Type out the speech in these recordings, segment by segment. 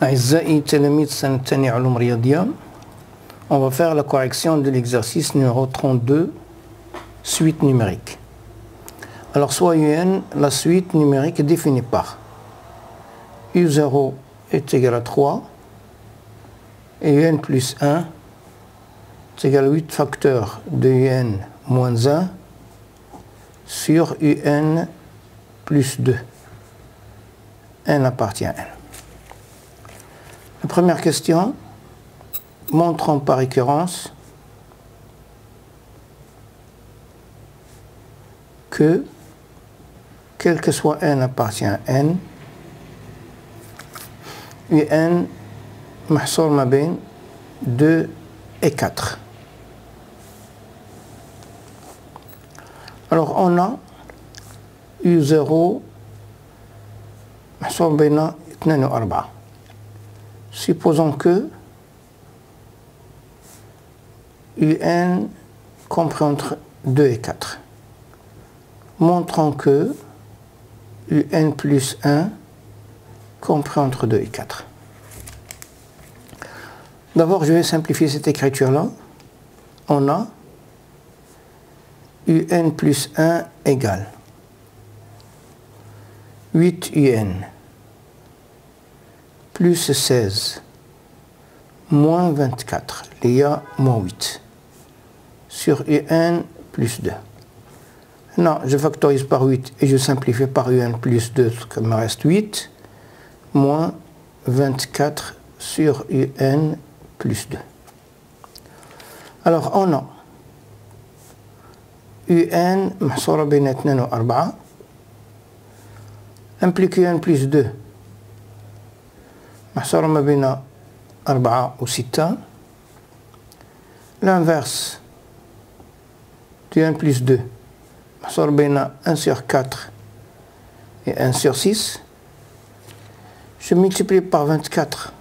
أعزائي تلاميذ السنة الثانية علوم رياضية. On va faire la correction de l'exercice numéro 32, suite numérique. Alors soit UN, la suite numérique est définie par U0 est égal à 3 et UN plus 1 est égal à 8 facteurs de UN moins 1 sur UN plus 2. N appartient à N. La première question, montrons par récurrence que, quel que soit N appartient à N, UN محصور ما بين 2 et 4. Alors on a U0 محصور بين 2 و 4. Supposons que UN comprend entre 2 et 4. Montrons que UN plus 1 comprend entre 2 et 4. D'abord, je vais simplifier cette écriture-là. On a UN plus 1 égale 8 UN plus 16 moins 24, il y a moins 8 sur UN plus 2. Non, je factorise par 8 et je simplifie par UN plus 2, ce qui me reste 8, moins 24 sur UN plus 2. Alors on a UN محصورة بين 2 و 4 implique UN plus 2 محصورة ما بين 4 و 6. L'inverse de UN plus 2 محصور بين 1 sur 4 et 1 sur 6. Je multiplie par 24.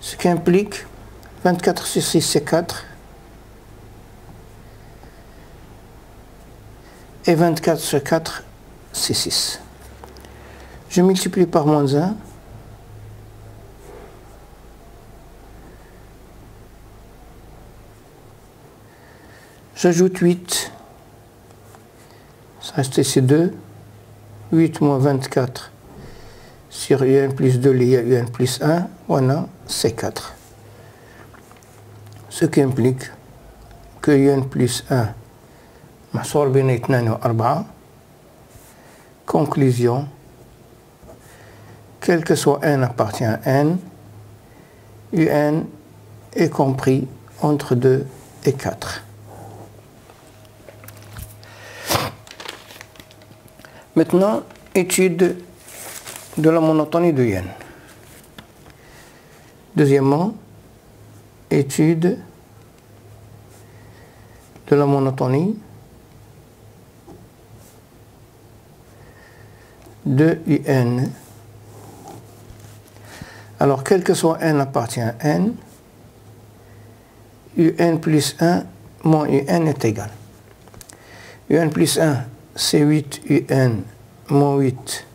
Ce qui implique 24 sur 6 c'est 4. Et 24 sur 4 c'est 6. Je multiplie par moins 1. J'ajoute 8. Ça reste ici 2. 8 moins 24 sur UN plus 2, il y a UN plus 1. Voilà, c'est 4. Ce qui implique que UN plus 1 محصور بين 2 و 4. Conclusion, quel que soit N appartient à N, UN est compris entre 2 et 4. Maintenant, étude de la monotonie de UN. Deuxièmement, étude de la monotonie de UN. Alors, quel que soit N appartient à N, UN plus 1 moins UN est égal. UN plus 1, c'est 8 UN moins 8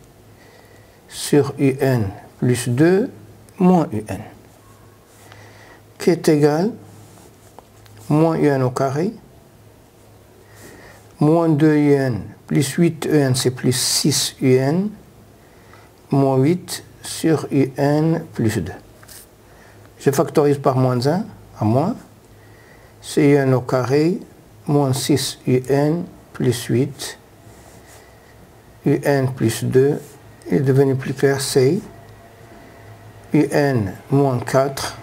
sur UN plus 2 moins UN, qui est égal moins UN au carré, moins 2 UN plus 8 UN, c'est plus 6 UN, moins 8 sur UN plus 2. Je factorise par moins 1 à moins, c'est UN au carré, moins 6 UN plus 8, UN plus 2 est devenu plus clair, c'est UN moins 4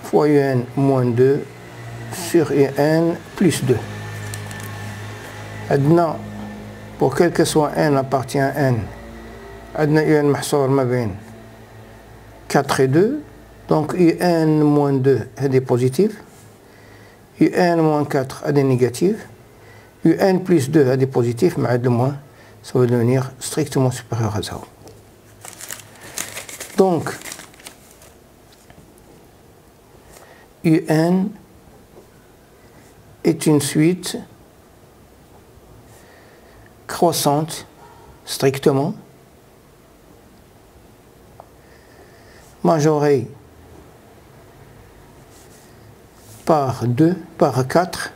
fois UN moins 2 sur UN plus 2. Maintenant, pour quel que soit N appartient à N, عندنا UN محصور ما بين 4 et 2, donc UN moins 2 est positif, UN moins 4 est négatif, UN plus 2 est positif, mais le moins, ça va devenir strictement supérieur à 0. Donc, UN est une suite croissante strictement, majorée par 2, par 4,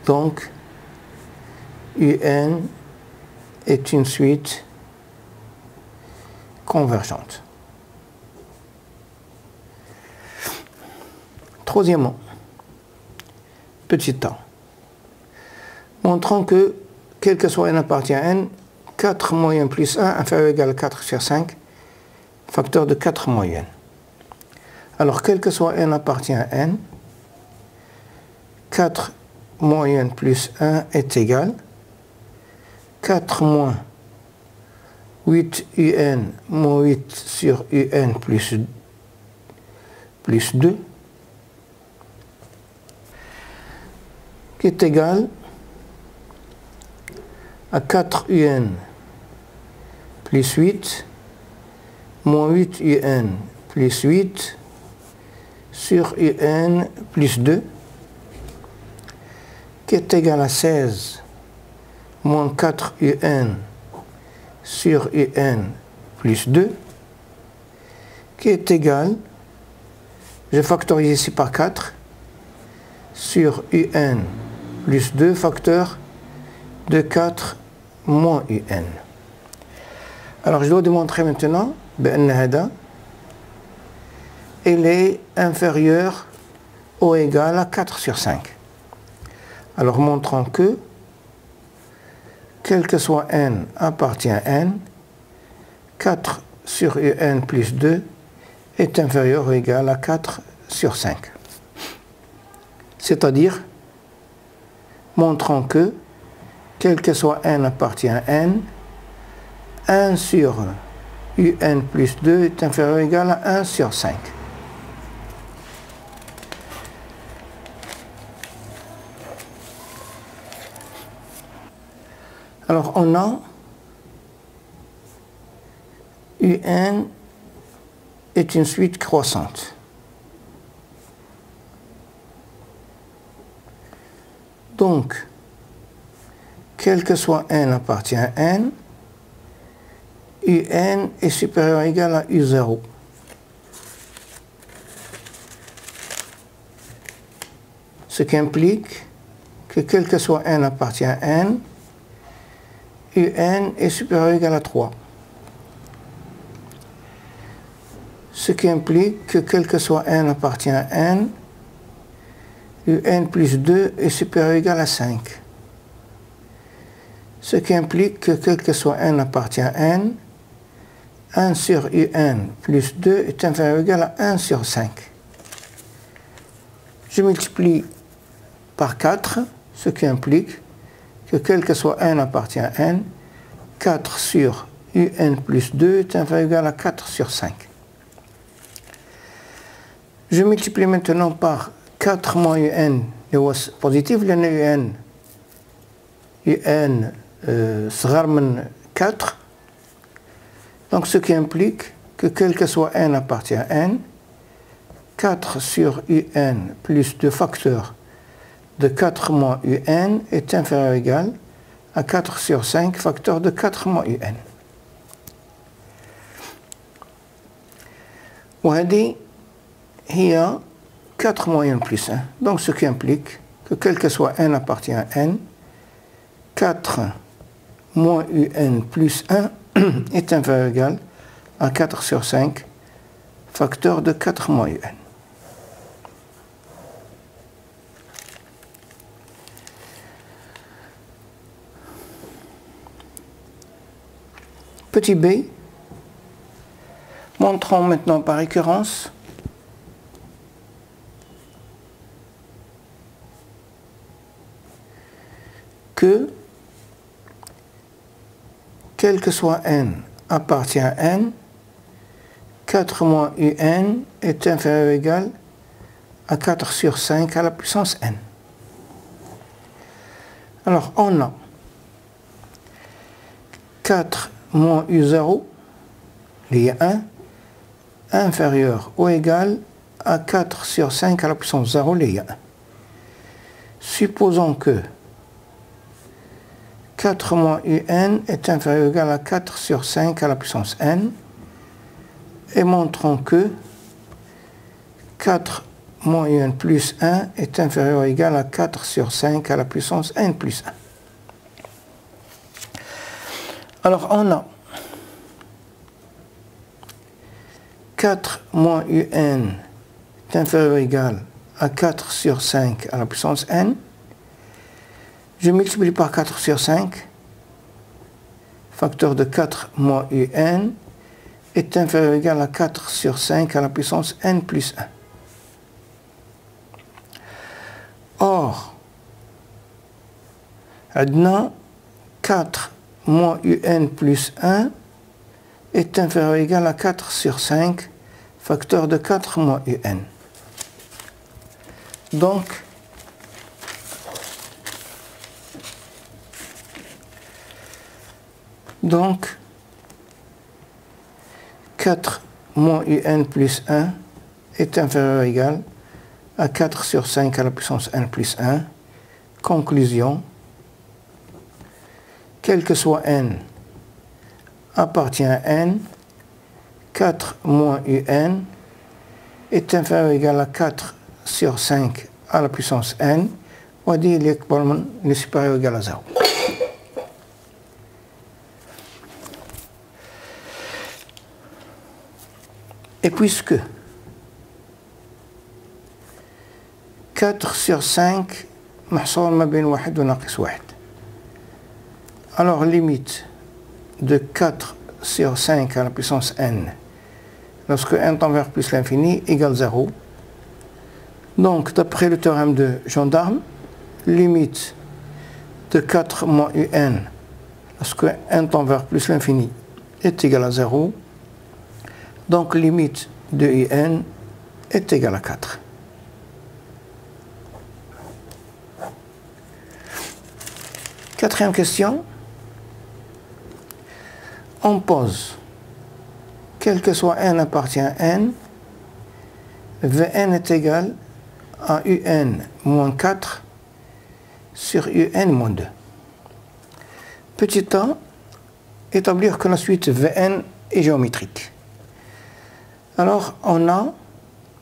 donc UN est une suite convergente. Troisièmement, petit a, montrons que, quel que soit n appartient à n, 4 moins n plus 1 inférieur ou égal à 4 sur 5, facteur de 4 moins n. Alors, quel que soit n appartient à n, 4 moins n plus 1 est égal 4 moins 8 un moins 8 sur un plus 2 qui est égal à 4 un plus 8 moins 8 un plus 8 sur un plus 2 qui est égal à 16 moins 4 un sur un plus 2 qui est égal, je factorise ici par 4, sur un plus 2 facteur de 4 moins un. Alors je dois démontrer maintenant بأن هذا il est inférieur ou égal à 4 sur 5. Alors montrons que quel que soit n appartient à n, 4 sur un plus 2 est inférieur ou égal à 4 sur 5. C'est-à-dire, montrons que, quel que soit n appartient à n, 1 sur un plus 2 est inférieur ou égal à 1 sur 5. Alors, on a UN est une suite croissante. Donc, quel que soit n appartient à n, UN est supérieur ou égal à U0. Ce qui implique que quel que soit n appartient à n, UN est supérieur ou égal à 3. Ce qui implique que quel que soit n appartient à n, UN plus 2 est supérieur ou égal à 5. Ce qui implique que quel que soit n appartient à n, 1 sur UN plus 2 est inférieur ou égal à 1 sur 5. Je multiplie par 4, ce qui implique que quel que soit n appartient à n, 4 sur un plus 2 est inférieur ou égal à 4 sur 5. Je multiplie maintenant par 4 moins un, le positif, لأن un صغر من 4. Donc ce qui implique que quel que soit n appartient à n, 4 sur un plus 2 facteurs de 4 moins un est inférieur ou égal à 4 sur 5 facteur de 4 moins un. وهذه هي 4 moins 1 plus 1. Donc ce qui implique que quel que soit n appartient à n, 4 moins un plus 1 est inférieur ou égal à 4 sur 5 facteur de 4 moins un. Petit b, montrons maintenant par récurrence que quel que soit n appartient à n, 4 moins un est inférieur ou égal à 4 sur 5 à la puissance n. Alors on a 4 moins U0, lié à 1, inférieur ou égal à 4 sur 5 à la puissance 0, lié à 1. Supposons que 4 moins un est inférieur ou égal à 4 sur 5 à la puissance n, et montrons que 4 moins un plus 1 est inférieur ou égal à 4 sur 5 à la puissance n plus 1. Alors on a 4 moins un est inférieur ou égal à 4 sur 5 à la puissance n. Je multiplie par 4 sur 5, facteur de 4 moins un est inférieur ou égal à 4 sur 5 à la puissance n plus 1. Or, عندنا 4 moins un plus 1 est inférieur ou égal à 4 sur 5, facteur de 4 moins un. Donc 4 moins un plus 1 est inférieur ou égal à 4 sur 5 à la puissance n plus 1. Conclusion, quel que soit n appartient à n, 4 moins un est inférieur ou égal à 4 sur 5 à la puissance n, وهذه اللي أكبر من اللي supérieur ou égal à 0. Et puisque 4 sur 5 محصور ما بين 1 وناقص 1, alors limite de 4 sur 5 à la puissance n lorsque n tend vers plus l'infini égale 0. Donc d'après le théorème de Gendarme, limite de 4 moins un lorsque n tend vers plus l'infini est égal à 0. Donc limite de un est égale à 4. Quatrième question. On pose, quel que soit n appartient à n, Vn est égal à un moins 4 sur un moins 2. Petit a, établir que la suite Vn est géométrique. Alors, on a,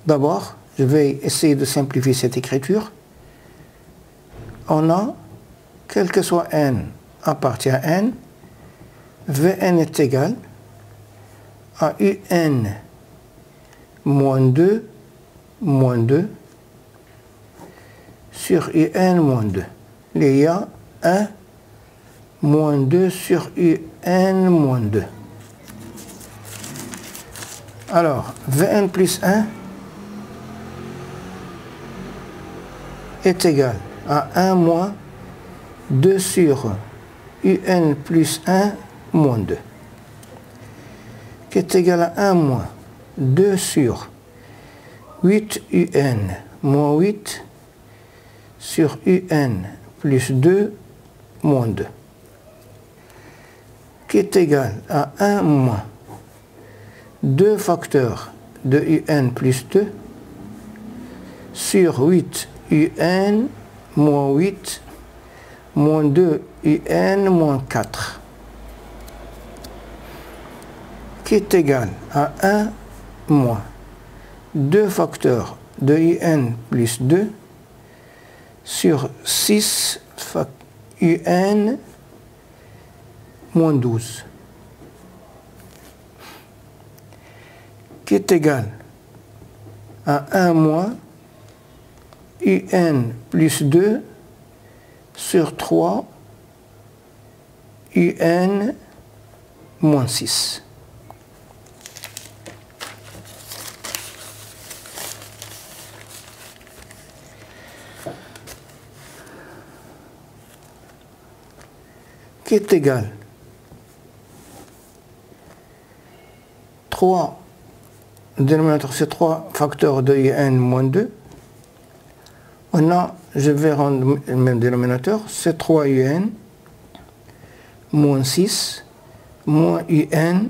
d'abord, je vais essayer de simplifier cette écriture. On a, quel que soit n appartient à n, Vn est égal à un moins 2 sur un moins 2. Il y a 1 moins 2 sur un moins 2. Alors, Vn plus 1 est égal à 1 moins 2 sur un plus 1 moins 2, qui est égal à 1 moins 2 sur 8 un moins 8 sur un plus 2 moins 2, qui est égal à 1 moins 2 facteurs de un plus 2 sur 8 un moins 8 moins 2 un moins 4, qui est égal à 1 moins 2 facteurs de un plus 2 sur 6 un moins 12, qui est égal à 1 moins un plus 2 sur 3 un moins 6. Qui est égal 3, le dénominateur c'est 3 facteurs de un moins 2. On a, je vais rendre le même dénominateur, c'est 3 un moins 6 moins un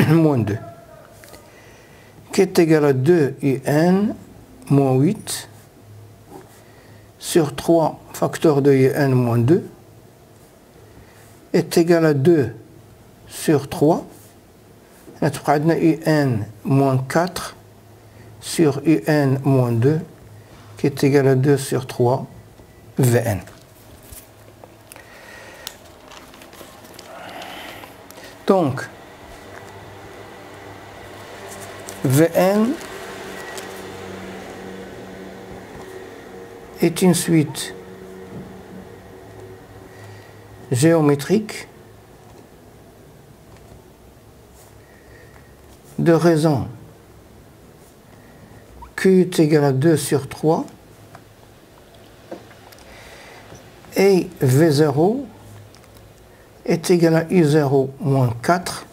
moins 2, qui est égal à 2 un moins 8 sur 3 facteur de un moins 2 est égal à 2 sur 3. On a un moins 4 sur un moins 2 qui est égal à 2 sur 3 Vn. Donc, Vn est une suite géométrique de raison Q est égal à 2 sur 3 et V0 est égal à U0 moins 4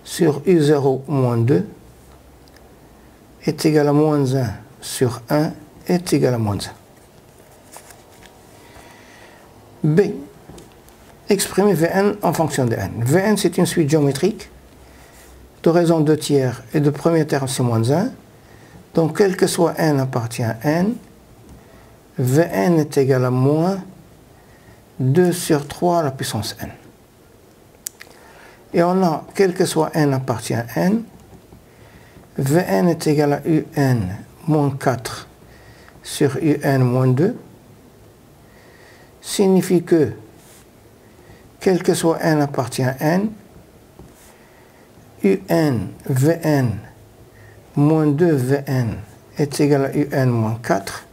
sur U0 moins 2 est égal à moins 1 sur 1 est égal à moins 1. B. Exprimer Vn en fonction de n. Vn, c'est une suite géométrique de raison 2 tiers et de premier terme, c'est moins 1. Donc, quel que soit n appartient à n, Vn est égal à moins 2 sur 3 à la puissance n. Et on a, quel que soit n appartient à n, Vn est égal à un moins 4 sur un moins 2, signifie que, quel que soit n appartient à n, un Vn moins 2 Vn est égal à un moins 4,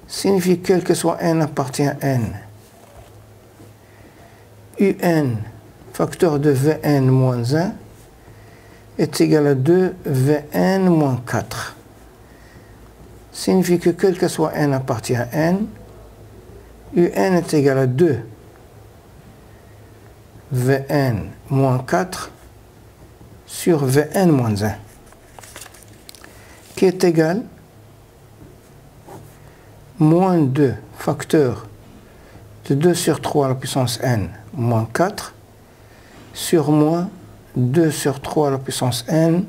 signifie que quel que soit n appartient à n, un facteur de Vn moins 1 est égal à 2 Vn moins 4. Signifie que quel que soit n appartient à n, un est égal à 2 Vn moins 4 sur Vn moins 1, qui est égal moins 2 facteur de 2 sur 3 à la puissance n moins 4 sur moins 2 sur 3 à la puissance n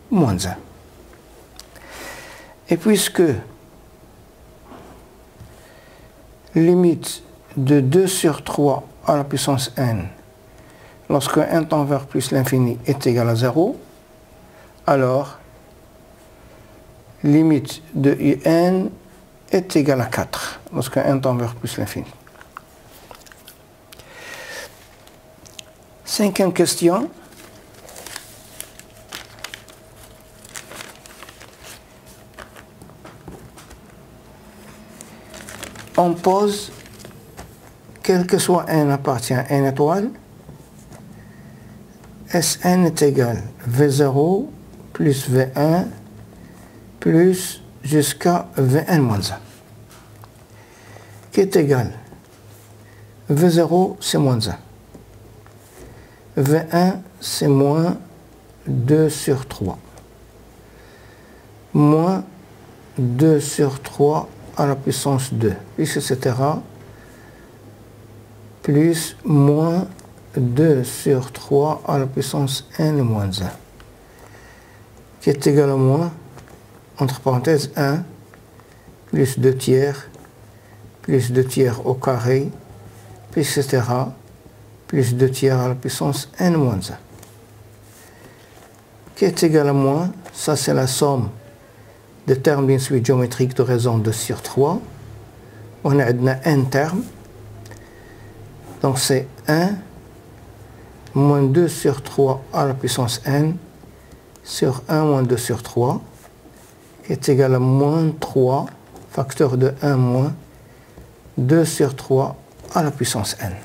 moins 1. Et puisque limite de 2 sur 3 à la puissance n lorsque n tend vers plus l'infini est égal à 0, alors limite de un est égal à 4 lorsque n tend vers plus l'infini. Cinquième question. On pose, quel que soit n appartient à n étoile, Sn est égal V0 plus V1 plus jusqu'à Vn moins 1, qui est égal, V0 c'est moins 1, V1 c'est moins 2 sur 3, moins 2 sur 3 à la puissance 2, etc., plus moins 2 sur 3 à la puissance n moins 1, qui est égal à moins, entre parenthèses, 1, plus 2 tiers, plus 2 tiers au carré, etc., plus 2 tiers à la puissance n moins 1, qui est égal à moins, ça c'est la somme des termes d'une suite géométrique de raison 2 sur 3. On a n termes, donc c'est 1 moins 2 sur 3 à la puissance n sur 1 moins 2 sur 3, qui est égal à moins 3, facteur de 1 moins 2 sur 3 à la puissance n.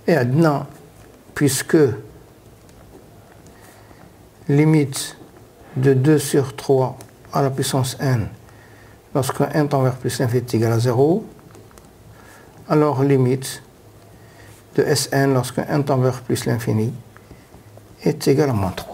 Et maintenant, puisque limite de 2 sur 3 à la puissance n lorsque n tend vers plus l'infini est égal à 0, alors limite de Sn lorsque n tend vers plus l'infini est égal à moins 3.